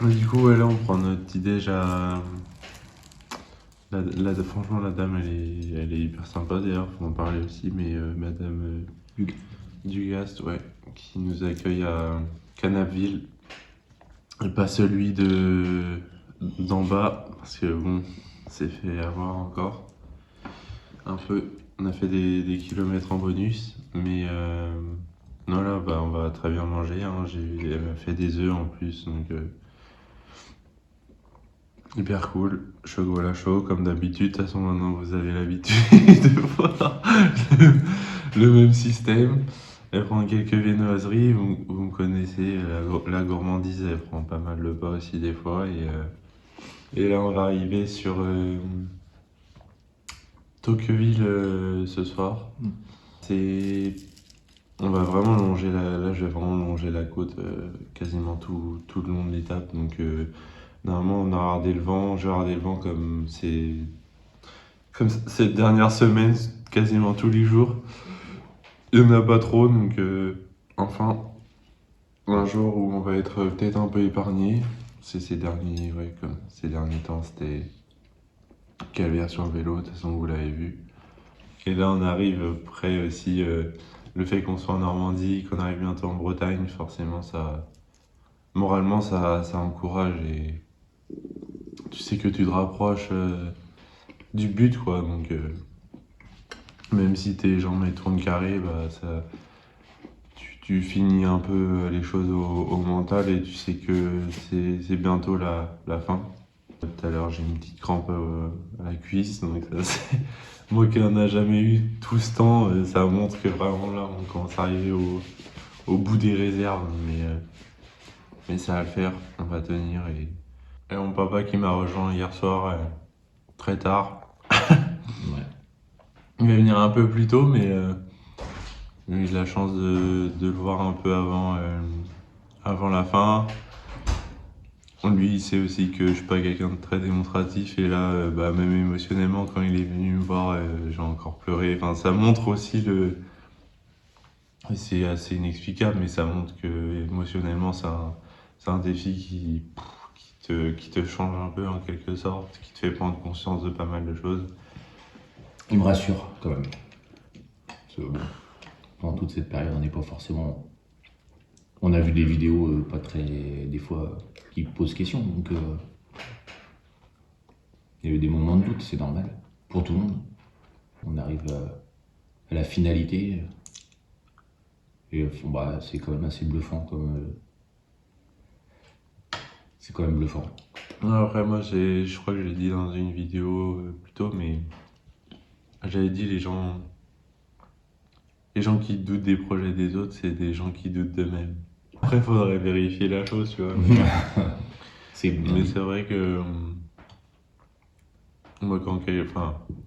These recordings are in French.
Du coup, ouais, là, on prend notre petit déj à. Franchement, la dame, elle est hyper sympa d'ailleurs, faut en parler aussi, mais Madame Dugast, ouais, qui nous accueille à Canapville, et pas celui d'en bas, parce que bon, c'est fait avoir encore un peu. On a fait des kilomètres en bonus, mais non, là, bah, on va très bien manger, hein. Elle m'a fait des œufs en plus, donc. Hyper cool, chocolat chaud comme d'habitude, de toute façon maintenant vous avez l'habitude de voir le même système. Elle prend quelques viennoiseries, vous me connaissez, la gourmandise elle prend pas mal le pas aussi des fois. Et là on va arriver sur Tocqueville ce soir. On va vraiment longer là je vais vraiment longer la côte quasiment tout le long de l'étape. Donc normalement on a regardé le vent, j'ai regardé le vent comme cette dernière semaine, quasiment tous les jours. Il n'y en a pas trop, donc enfin, un jour où on va être peut-être un peu épargné. Ces derniers temps, c'était calvaire sur le vélo, de toute façon vous l'avez vu. Et là on arrive près aussi, le fait qu'on soit en Normandie, qu'on arrive bientôt en Bretagne, forcément moralement ça encourage et tu sais que tu te rapproches du but quoi, donc même si tes jambes elles tournent carré, bah tu finis un peu les choses au mental et tu sais que c'est bientôt la fin. Tout à l'heure j'ai une petite crampe à la cuisse, donc ça c'est... Moi qui n'en a jamais eu tout ce temps, ça montre que vraiment là on commence à arriver au bout des réserves, mais ça va le faire, on va tenir. Et mon papa qui m'a rejoint hier soir très tard. Ouais. Il va venir un peu plus tôt, mais j'ai eu de la chance de le voir un peu avant la fin. Lui, il sait aussi que je suis pas quelqu'un de très démonstratif, et là, bah, même émotionnellement, quand il est venu me voir, j'ai encore pleuré. Enfin, ça montre aussi c'est assez inexplicable, mais ça montre que émotionnellement, c'est un défi qui te change un peu en quelque sorte, qui te fait prendre conscience de pas mal de choses. Il me rassure quand même. Parce que, bon, pendant toute cette période, on n'est pas forcément. On a vu des vidéos pas très. Des fois qui posent question. Donc il y a eu des moments de doute, c'est normal. Pour tout le monde. On arrive à la finalité. Et bah, c'est quand même assez bluffant comme. C'est quand même bluffant. Non, après, moi, je crois que j'ai dit dans une vidéo plus tôt, mais j'avais dit les gens qui doutent des projets des autres, c'est des gens qui doutent d'eux-mêmes. Après, il faudrait vérifier la chose, tu vois. Mais c'est vrai que moi,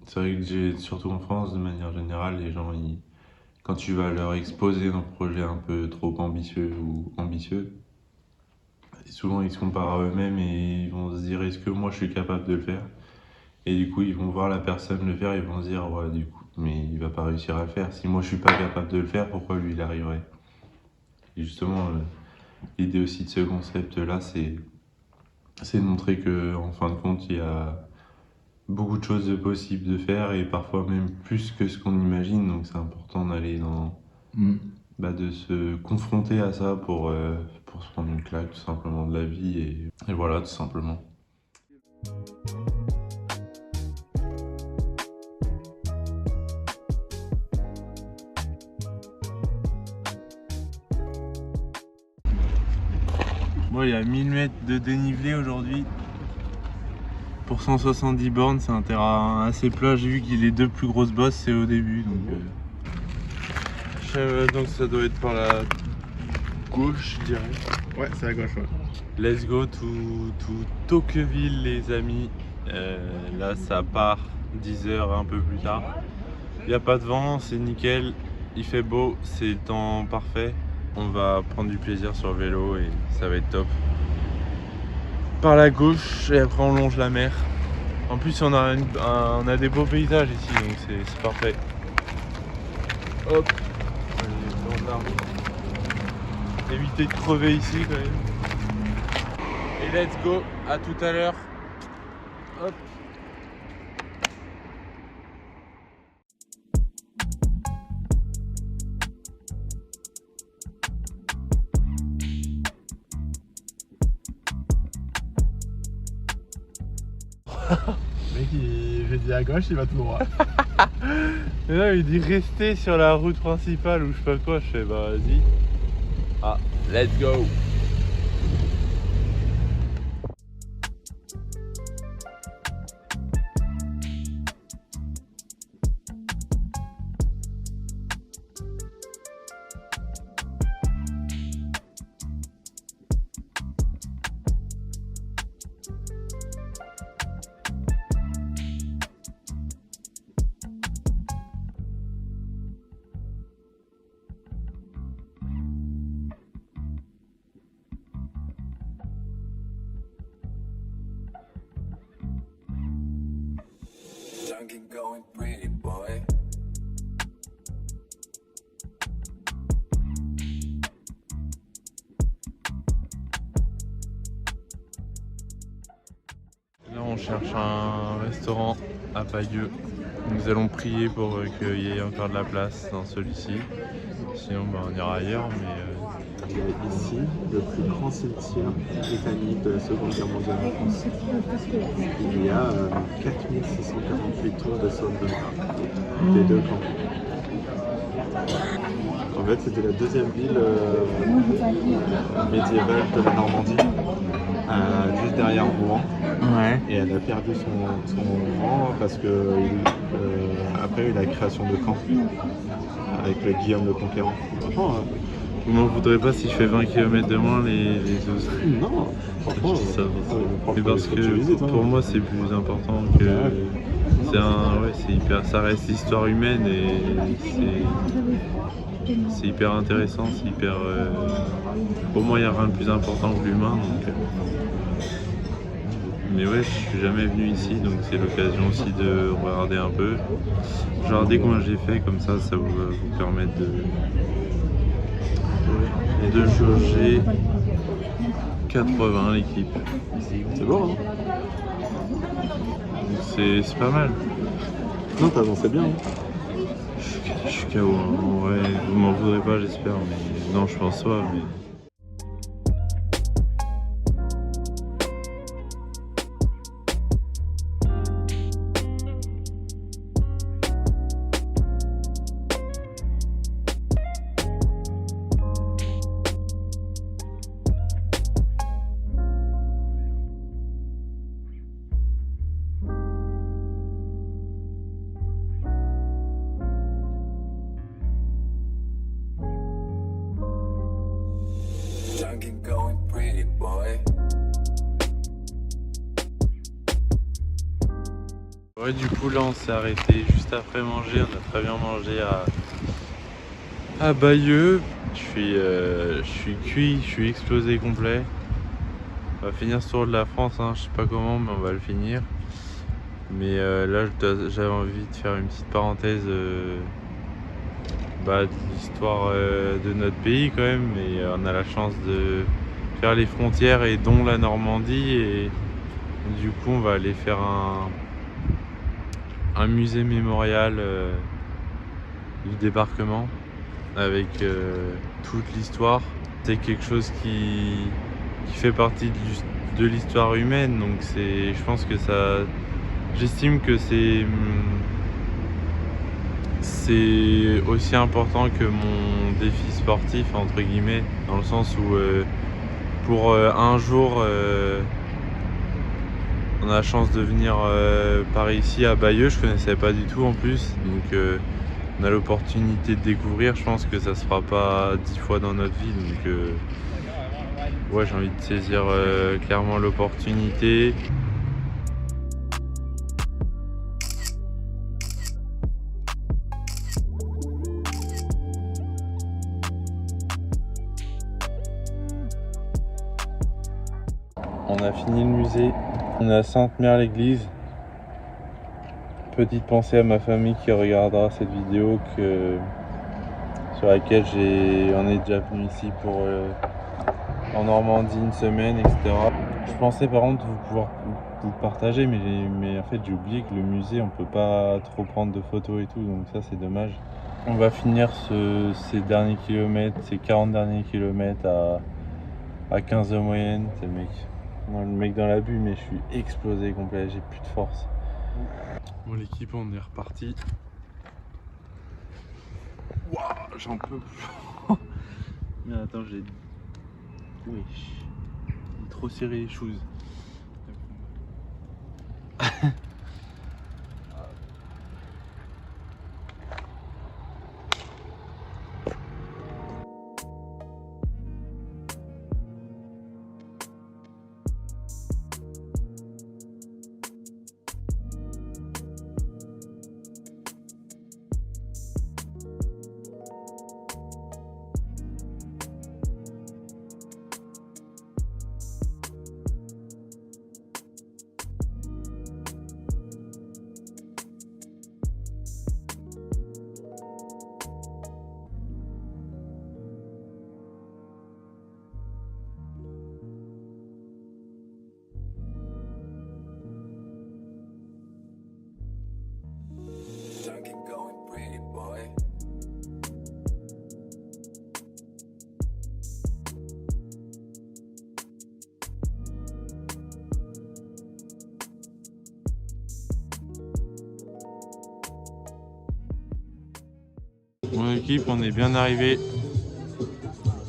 c'est vrai que surtout en France, de manière générale, les gens, quand tu vas leur exposer un projet un peu trop ambitieux ou ambitieux, souvent ils se comparent à eux-mêmes et ils vont se dire est-ce que moi je suis capable de le faire? Et du coup ils vont voir la personne le faire et ils vont se dire ouais du coup mais il va pas réussir à le faire. Si moi je suis pas capable de le faire, pourquoi lui il arriverait? Et justement l'idée aussi de ce concept là c'est de montrer que en fin de compte il y a beaucoup de choses possibles de faire et parfois même plus que ce qu'on imagine, donc c'est important d'aller de se confronter à ça pour se prendre une claque tout simplement de la vie et voilà tout simplement. Bon, il y a 1000 mètres de dénivelé aujourd'hui. Pour 170 bornes, c'est un terrain assez plat. J'ai vu que les deux plus grosses bosses, c'est au début. Donc ça doit être par la gauche, je dirais. Ouais, c'est à gauche, ouais. Let's go to Tocqueville, les amis. Là, ça part 10 heures un peu plus tard. Il n'y a pas de vent, c'est nickel. il fait beau, c'est le temps parfait. On va prendre du plaisir sur le vélo et ça va être top. Par la gauche et après on longe la mer. En plus on a des beaux paysages ici donc c'est parfait. Hop, allez, dans l'arbre. Éviter de crever ici quand même. Et let's go, à tout à l'heure. Hop. Mec, j'ai dit à gauche, il va tout droit. Mais là il dit rester sur la route principale ou je sais pas quoi, je fais bah vas-y. Ah, let's go. Junkie going pretty boy. Là on cherche un restaurant à Bayeux. Nous allons prier pour qu'il y ait encore de la place dans celui-ci. Sinon bah, on ira ailleurs mais Il y a ici le plus grand cimetière britannique de la Seconde Guerre mondiale en France. Il y a 4648 tours de Somme des deux camps. En fait, c'était la deuxième ville médiévale de la Normandie, juste derrière Rouen. ouais. Et elle a perdu son rang parce que après il y a eu la création de camps avec le Guillaume le Conquérant. Franchement, Vous m'en voudrez pas si je fais 20 km de moins les autres. non, franchement, Je dis ça, mais parce il faut tu visites, que hein. pour moi c'est plus important que c'est hyper, ça reste l'histoire humaine et c'est hyper intéressant, c'est hyper pour moi il n'y a rien de plus important que l'humain donc mais ouais, je suis jamais venu ici donc c'est l'occasion aussi de regarder un peu. Regardez combien j'ai fait, comme ça va vous permettre de jauger 80 l'équipe. C'est bon, hein. Donc c'est pas mal. Non, t'as avancé bien. Hein. Je suis KO, hein. Ouais, vous m'en voudrez pas j'espère, mais non je pense pas. Mais... Junkie going pretty boy. Ouais, du coup là on s'est arrêté juste après manger, on a très bien mangé à Bayeux. Je suis cuit, je suis explosé complet. On va finir ce tour de la France, hein, je sais pas comment mais on va le finir. Mais là j'avais envie de faire une petite parenthèse de l'histoire de notre pays quand même. Et on a la chance de faire les frontières et dont la Normandie. Et du coup on va aller faire un musée mémorial du débarquement avec toute l'histoire. C'est quelque chose qui fait partie de l'histoire humaine, donc je pense que ça, j'estime que c'est aussi important que mon défi sportif entre guillemets, dans le sens où pour un jour on a la chance de venir par ici à Bayeux, je connaissais pas du tout en plus, donc on a l'opportunité de découvrir. Je pense que ça se fera pas 10 fois dans notre vie, donc ouais, j'ai envie de saisir clairement l'opportunité. a fini le musée. On est à Sainte-Mère-l'Église. Petite pensée à ma famille qui regardera cette vidéo sur laquelle on est déjà venu ici pour en Normandie une semaine, etc. Je pensais par contre pouvoir vous partager, mais en fait j'ai oublié que le musée on peut pas trop prendre de photos et tout, donc ça c'est dommage. On va finir ces derniers kilomètres, ces 40 derniers kilomètres à 15 de moyenne. C'est le mec dans la bulle, mais je suis explosé complet, j'ai plus de force. Bon l'équipe, on est reparti. Waouh, j'en peux plus. Mais attends, j'ai... Oui, j'ai trop serré les choses. Junkie going pretty boy. Mon équipe, on est bien arrivé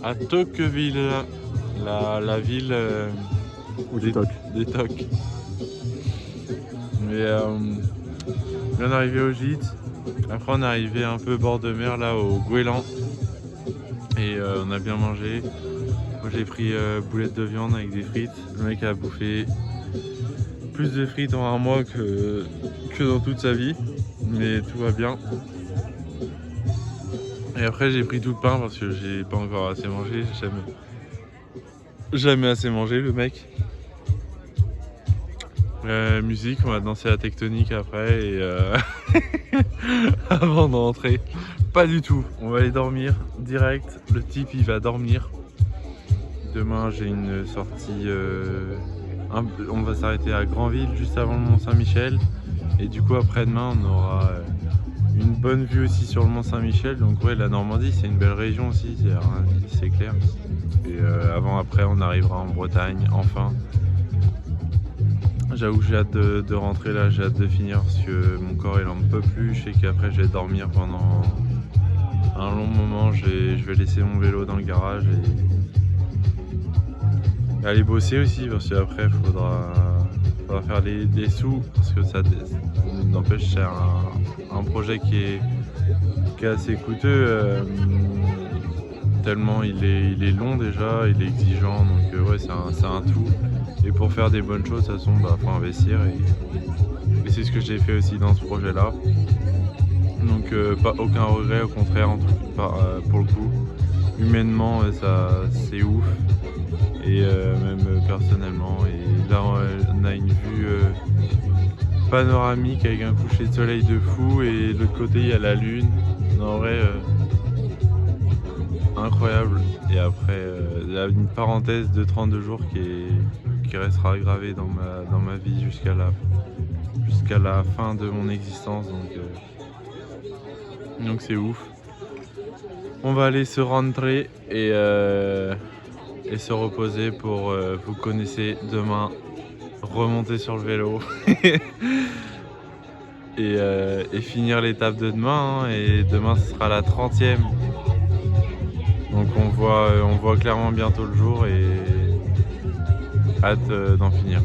à Tocqueville, la ville des tocs. Mais bien arrivé au gîte. Après on est arrivé un peu bord de mer là au Gouélan et on a bien mangé. Moi j'ai pris boulettes de viande avec des frites. Le mec a bouffé plus de frites en un mois que dans toute sa vie, mais tout va bien. Et après j'ai pris tout le pain parce que j'ai pas encore assez mangé, jamais assez mangé le mec. Musique, on va danser la tectonique après et avant d'entrer, pas du tout. On va aller dormir direct, le type il va dormir. Demain j'ai une sortie, on va s'arrêter à Granville juste avant le Mont Saint-Michel. Et du coup après-demain on aura une bonne vue aussi sur le Mont Saint-Michel. Donc ouais, la Normandie c'est une belle région aussi, c'est clair. Et après on arrivera en Bretagne enfin. J'avoue que j'ai hâte de rentrer là, j'ai hâte de finir parce que mon corps il en peut plus. Je sais qu'après je vais dormir pendant un long moment, je vais laisser mon vélo dans le garage et aller bosser aussi parce qu'après il faudra faire des sous parce que ça n'empêche c'est un projet qui est assez coûteux tellement il est long déjà, il est exigeant, donc ouais c'est un tout. Et pour faire des bonnes choses, de toute façon, faut investir et c'est ce que j'ai fait aussi dans ce projet-là. Donc pas aucun regret, au contraire, pour le coup. Humainement, c'est ouf. Et même personnellement. Et là, on a une vue panoramique avec un coucher de soleil de fou. Et de l'autre côté, il y a la lune. En vrai, incroyable. Et après, il y a une parenthèse de 32 jours qui restera gravée dans ma vie jusqu'à la fin de mon existence. Donc c'est ouf. On va aller se rentrer et se reposer pour, vous connaissez, demain remonter sur le vélo et finir l'étape de demain. Et demain ce sera la 30e. Donc on voit clairement bientôt le jour et hâte d'en finir.